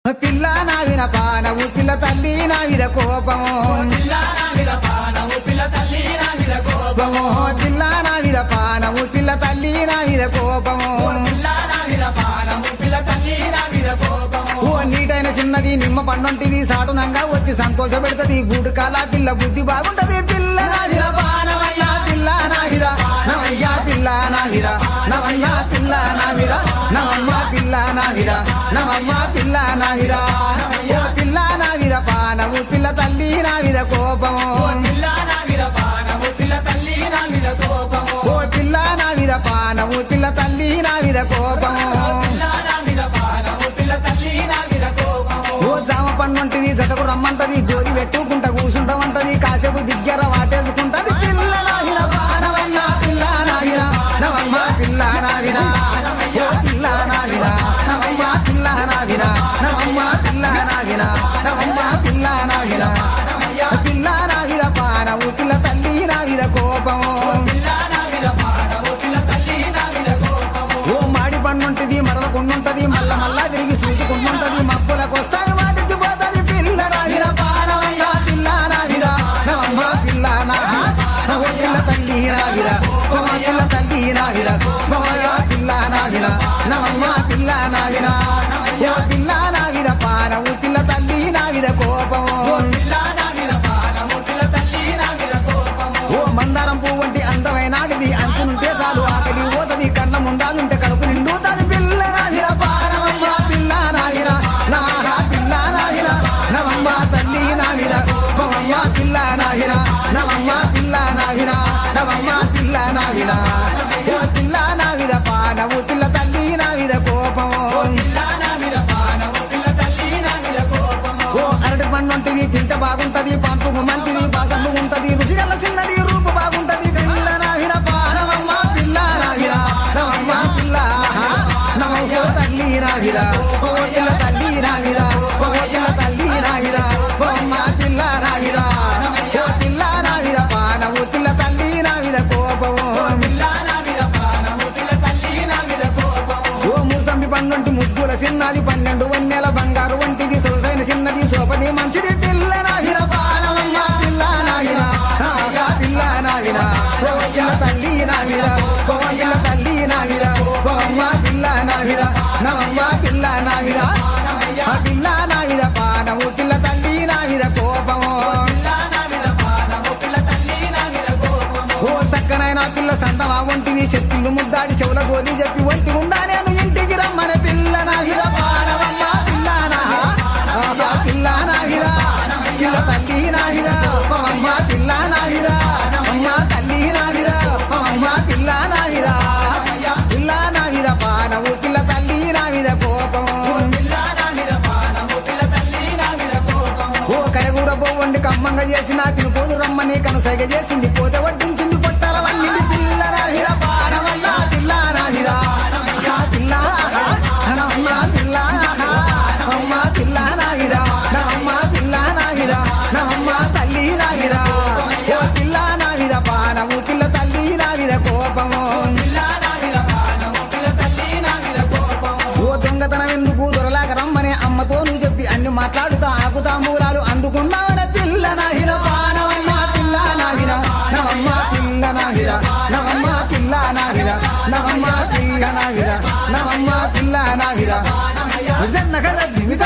పిల్ల నావిన పానము పిల్ల తల్లి నావిద కోపము పిల్ల నావిద పానము పిల్ల తల్లి నావిద కోపము పిల్ల నావిద పానము పిల్ల తల్లి నావిద కోపము పిల్ల నావిద పానము పిల్ల తల్లి నావిద కోపము ఓ నీటైన చిన్నది నిమ్మ పండొంటిది సాటునంగా వచ్చి సంతోష పెడుతుంది బూటుకాల పిల్ల బుద్ధి బాగుంటది పిల్ల నావిద పానమయ్యా పిల్ల నావిద నవయ్యా పిల్ల నావిద నవయ్యా పిల్ల నావిద నవమ్మ పిల్ల నావిద నవమ్మ పిల్ల నావిద ఓ పిల్ల నావిద పానము పిల్ల తల్లి నావిద కోపము పిల్ల నావిద పానము పిల్ల తల్లి నావిద కోపము ఓ పిల్ల నావిద పానము పిల్ల తల్లి నావిద కోపము పిల్ల నావిద పానము పిల్ల తల్లి నావిద కోపము ఓ జామ పండుంటిది జతకు రమ్మంటది జోడి పెట్టుకుంటా కూసుంటామంటది కాసేపు దిగ్గర వాటేసుకుంటది పిల్ల నావిద పానమయ్యా పిల్ల నావిద నవమ్మ పిల్ల నావిద ఓ పిల్ల నావిద నవమ్మ పిల్ల నావిద నవమ్మ పిల్ల నావిద నవమ్మ పిల్ల నావిద పిల్ల నావిద పానము పిల్ల తల్లి నావిద కోపము పిల్ల నావిద పానము పిల్ల తల్లి నావిద కోపము ఓ మాడి పండుంటది మరవకుండుంటది మళ్ళా తిరిగి చూసుకుంటుంటది మప్పులకొస్తాను మాటిచ్చిపోతది పిల్ల నావిద పానమయ్యా పిల్ల నావిద నవమ్మ పిల్ల నావిద ఓ పిల్ల తల్లి నావిద ఓ పిల్ల తల్లి నావిద ఓ పిల్ల నావిద నవమ్మ పిల్ల నావిద ఓ పిల్ల నావిద పానము పిల్ల తల్లి నావిద కోపము పిల్ల నావిద పానము పిల్ల తల్లి నావిద కోపము ఓ మందారం పువ్వు వంటి అందమైనాడిది అంచునుంటే చాలు ఆకలి పోతది కన్న ముందాలుంటే కడుపు నిండుతది పిల్ల నావిద పానమమ్మ పిల్ల నావిద నాహా పిల్ల నావిద నవమ్మ తల్లి నావిద ఓమమ్మ పిల్ల నావిద నవమ్మ పిల్ల నావిద నవమ్మ పిల్ల నావిద ఓ పిల్ల నావిద పానము పిల్ల తల్లి నావిద కోపము పిల్ల నావిద పానము పిల్ల తల్లి నావిద కోపము ఓ అరటి పండుంటది తింటే బాగుంటది పంపుకు మంచిది బాసండు ఉంటది రుచిగల్ల చిన్నది రూపు బాగుంటది పిల్ల నావిద పానమమ్మ పిల్ల నావిద నవమ్మ పిల్ల నవమ్మ తల్లి నావిద ఓ పిల్ల తల్లి నావిద ఓ పిల్ల తల్లి నావిద ఓ అమ్మ పిల్ల నావిద ఓ పిల్ల నావిద పానము పిల్ల తల్లి నావిద కోపము పిల్ల నావిద పానము పిల్ల తల్లి నావిద కోపము ఓ మూసంబి పండుంటి ముగ్గుల చిన్నది 12 వన్నెల బంగారు వంటిది సొగసైన చిన్నది సోపది మంచిది పిల్ల నావిద పానమమ్మ పిల్ల నావిద ఆహా పిల్ల నావిద ఓ పిల్ల తల్లి నావిద ఓ పిల్ల తల్లి నావిద ఓ అమ్మ పిల్ల నావిద నవమ్మ పిల్ల నావిద ఆ పిల్ల నావిద పానము పిల్ల తల్లి నావిద కోపము పిల్ల నావిద పానము పిల్ల తల్లి నావిద కోపము ఓ సక్కనైన పిల్ల సంతమా వంటిది చెప్పిండు ముద్దాడి చెవుల గోలి చెప్పి వంటి ఉండా నేను ఇంటికి రమ్మనే పిల్ల నావిద పానమమ్మ పిల్ల నావిద పిల్ల నావిద పిల్ల తల్లి నావిద అమ్మ పిల్ల నావిద అమ్మ తల్లి నావిద అమ్మ పిల్ల నావిద పిల్ల నావిద పానము పిల్ల తల్లి నావిద కోపము పిల్ల నావిద పానము పిల్ల తల్లి నావిద కోపము ఓ కరగూర బొవ్వండి కమ్మంగా చేసిన తిరుపోదు రమ్మని కనసైగ చేసింది పోతే వడ్డించింది పొట్టాల వల్లింది పిల్ల నావిద పానమల్ల పిల్ల నావిద పిల్ల నవమ్మ పిల్ల అమ్మ పిల్ల నావిద నవమ్మ పిల్ల నావిద నవమ్మ తల్లి నావిద ఓ పిల్ల నావిద పానము పిల్ల తల్లి నావిద కోపము పిల్ల నావిద పానము పిల్ల తల్లి నావిద కోపము ఓ దొంగతనం ఎందుకు దొరలాక రమ్మని అమ్మతో నువ్వు చెప్పి అన్ని మాట్లాడుతా ఆపుతా మూలాలు అందుకున్నావనే పిల్ల నావిద పానమమ్మ పిల్ల నావిద నవమ్మ పిల్ల నావిద నవమ్మ పిల్ల నావిద నవమ్మ పిల్ల నావిద నవమ్మ పిల్ల నావిద జన్నగర దిమిత